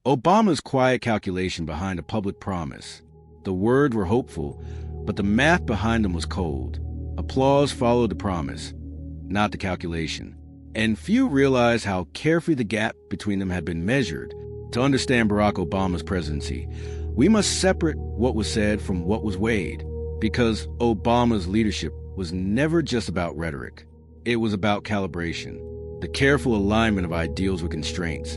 Obama's quiet calculation behind a public promise. The words were hopeful, but the math behind them was cold. Applause followed the promise, not the calculation. And few realized how carefully the gap between them had been measured. To understand Barack Obama's presidency, we must separate what was said from what was weighed, because Obama's leadership was never just about rhetoric. It was about calibration, the careful alignment of ideals with constraints,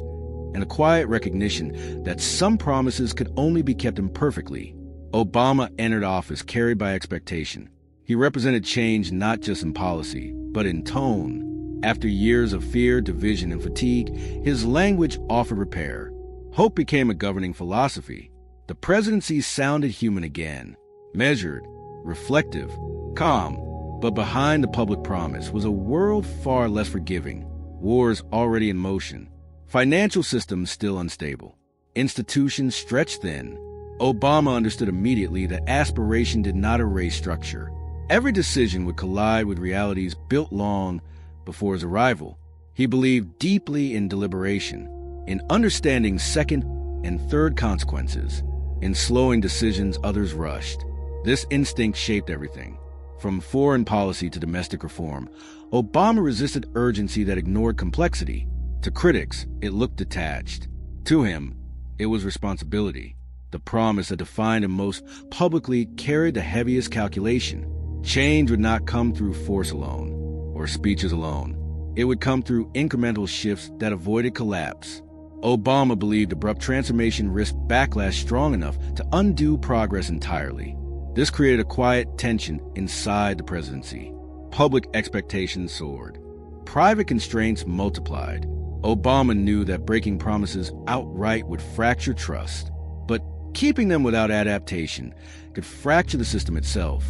and a quiet recognition that some promises could only be kept imperfectly. Obama entered office carried by expectation. He represented change not just in policy, but in tone. After years of fear, division, and fatigue, his language offered repair. Hope became a governing philosophy. The presidency sounded human again, measured, reflective, calm. But behind the public promise was a world far less forgiving, wars already in motion, financial systems still unstable, institutions stretched thin. Obama understood immediately that aspiration did not erase structure. Every decision would collide with realities built long before his arrival. He believed deeply in deliberation, in understanding second and third consequences, in slowing decisions others rushed. This instinct shaped everything. From foreign policy to domestic reform, Obama resisted urgency that ignored complexity. To critics, it looked detached. To him, it was responsibility. The promise that defined him most publicly carried the heaviest calculation. Change would not come through force alone, or speeches alone. It would come through incremental shifts that avoided collapse. Obama believed abrupt transformation risked backlash strong enough to undo progress entirely. This created a quiet tension inside the presidency. Public expectations soared. Private constraints multiplied. Obama knew that breaking promises outright would fracture trust, but keeping them without adaptation could fracture the system itself.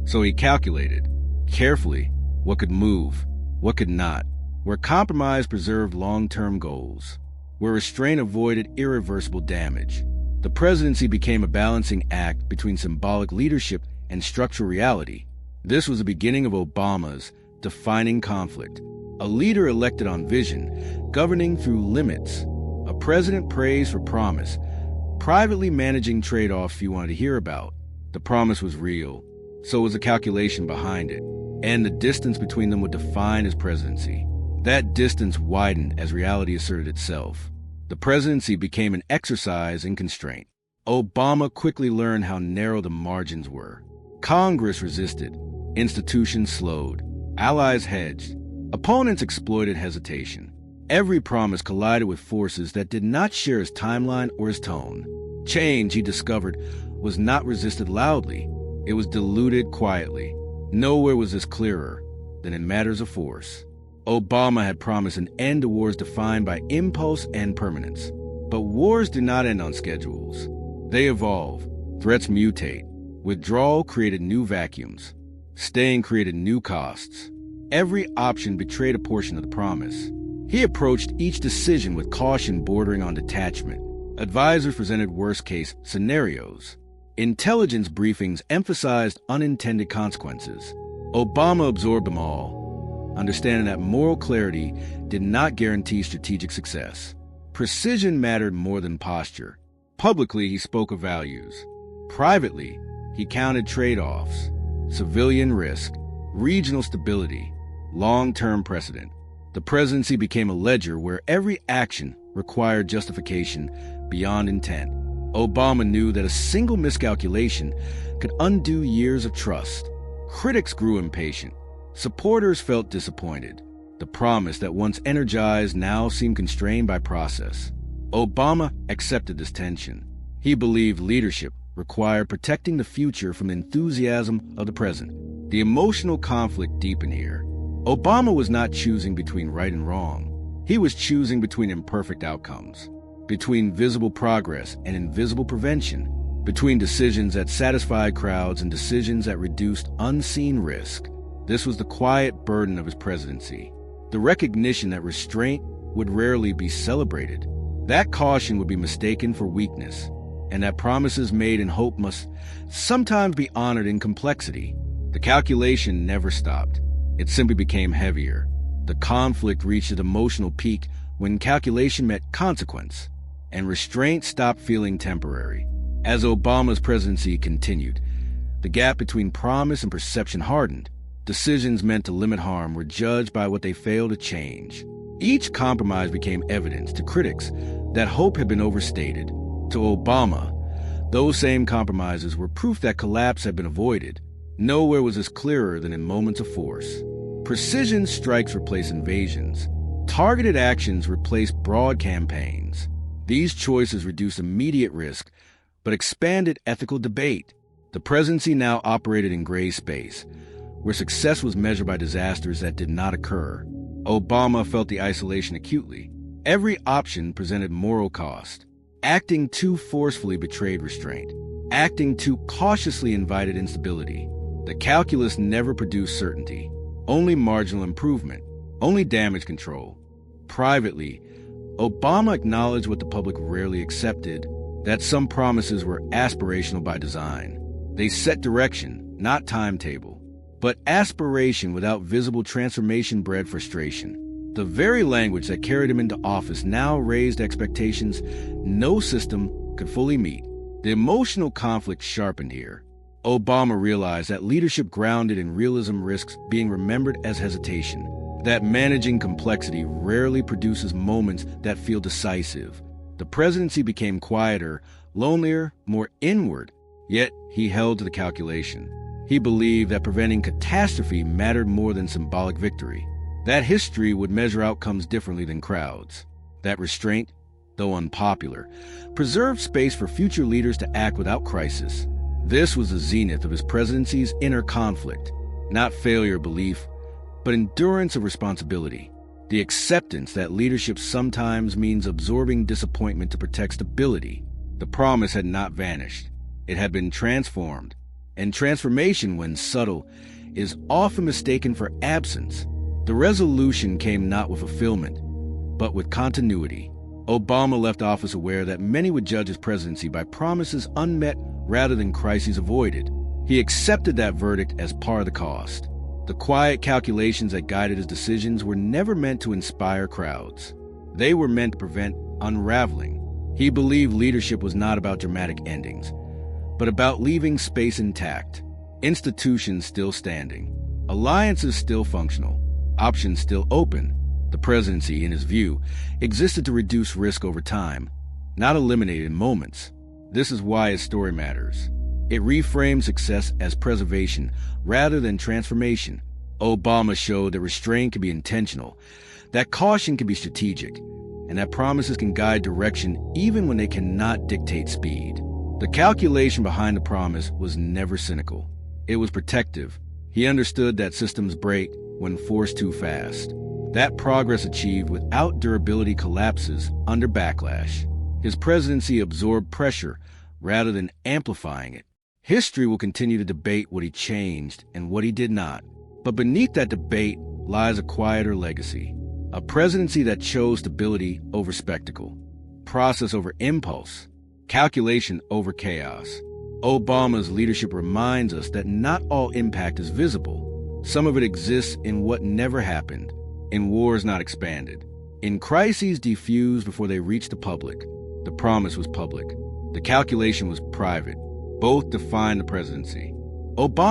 So he calculated, carefully, what could move, what could not, where compromise preserved long-term goals, where restraint avoided irreversible damage. The presidency became a balancing act between symbolic leadership and structural reality. This was the beginning of Obama's defining conflict. A leader elected on vision, governing through limits. A president praised for promise, privately managing trade-offs few wanted to hear about. The promise was real, so was the calculation behind it, and the distance between them would define his presidency. That distance widened as reality asserted itself. The presidency became an exercise in constraint. Obama quickly learned how narrow the margins were. Congress resisted. Institutions slowed. Allies hedged. Opponents exploited hesitation. Every promise collided with forces that did not share his timeline or his tone. Change, he discovered, was not resisted loudly. It was diluted quietly. Nowhere was this clearer than in matters of force. Obama had promised an end to wars defined by impulse and permanence. But wars do not end on schedules. They evolve. Threats mutate. Withdrawal created new vacuums. Staying created new costs. Every option betrayed a portion of the promise. He approached each decision with caution bordering on detachment. Advisors presented worst-case scenarios. Intelligence briefings emphasized unintended consequences. Obama absorbed them all, understanding that moral clarity did not guarantee strategic success. Precision mattered more than posture. Publicly, he spoke of values. Privately, he counted trade-offs, civilian risk, regional stability, long-term precedent. The presidency became a ledger where every action required justification beyond intent. Obama knew that a single miscalculation could undo years of trust. Critics grew impatient. Supporters felt disappointed. The promise that once energized now seemed constrained by process. Obama accepted this tension. He believed leadership required protecting the future from the enthusiasm of the present. The emotional conflict deepened here. Obama was not choosing between right and wrong. He was choosing between imperfect outcomes, between visible progress and invisible prevention, between decisions that satisfied crowds and decisions that reduced unseen risk. This was the quiet burden of his presidency, the recognition that restraint would rarely be celebrated, that caution would be mistaken for weakness, and that promises made in hope must sometimes be honored in complexity. The calculation never stopped. It simply became heavier. The conflict reached an emotional peak when calculation met consequence, and restraint stopped feeling temporary. As Obama's presidency continued, the gap between promise and perception hardened. Decisions meant to limit harm were judged by what they failed to change. Each compromise became evidence to critics that hope had been overstated. To Obama, those same compromises were proof that collapse had been avoided. Nowhere was this clearer than in moments of force. Precision strikes replaced invasions. Targeted actions replaced broad campaigns. These choices reduced immediate risk, but expanded ethical debate. The presidency now operated in gray space, where success was measured by disasters that did not occur. Obama felt the isolation acutely. Every option presented moral cost. Acting too forcefully betrayed restraint. Acting too cautiously invited instability. The calculus never produced certainty, only marginal improvement, only damage control. Privately, Obama acknowledged what the public rarely accepted, that some promises were aspirational by design. They set direction, not timetable. But aspiration without visible transformation bred frustration. The very language that carried him into office now raised expectations no system could fully meet. The emotional conflict sharpened here. Obama realized that leadership grounded in realism risks being remembered as hesitation, that managing complexity rarely produces moments that feel decisive. The presidency became quieter, lonelier, more inward, yet he held to the calculation. He believed that preventing catastrophe mattered more than symbolic victory, that history would measure outcomes differently than crowds, that restraint, though unpopular, preserved space for future leaders to act without crisis. This was the zenith of his presidency's inner conflict, not failure of belief, but endurance of responsibility, the acceptance that leadership sometimes means absorbing disappointment to protect stability. The promise had not vanished. It had been transformed. And transformation, when subtle, is often mistaken for absence. The resolution came not with fulfillment, but with continuity. Obama left office aware that many would judge his presidency by promises unmet rather than crises avoided. He accepted that verdict as par of the cost. The quiet calculations that guided his decisions were never meant to inspire crowds. They were meant to prevent unraveling. He believed leadership was not about dramatic endings, but about leaving space intact, institutions still standing, alliances still functional, options still open. The presidency, in his view, existed to reduce risk over time, not eliminate it in moments. This is why his story matters. It reframed success as preservation rather than transformation. Obama showed that restraint can be intentional, that caution can be strategic, and that promises can guide direction even when they cannot dictate speed. The calculation behind the promise was never cynical. It was protective. He understood that systems break when forced too fast. That progress achieved without durability collapses under backlash. His presidency absorbed pressure rather than amplifying it. History will continue to debate what he changed and what he did not. But beneath that debate lies a quieter legacy. A presidency that chose stability over spectacle, process over impulse, calculation over chaos. Obama's leadership reminds us that not all impact is visible. Some of it exists in what never happened, in wars not expanded, in crises diffused before they reached the public. The promise was public. The calculation was private. Both defined the presidency. Obama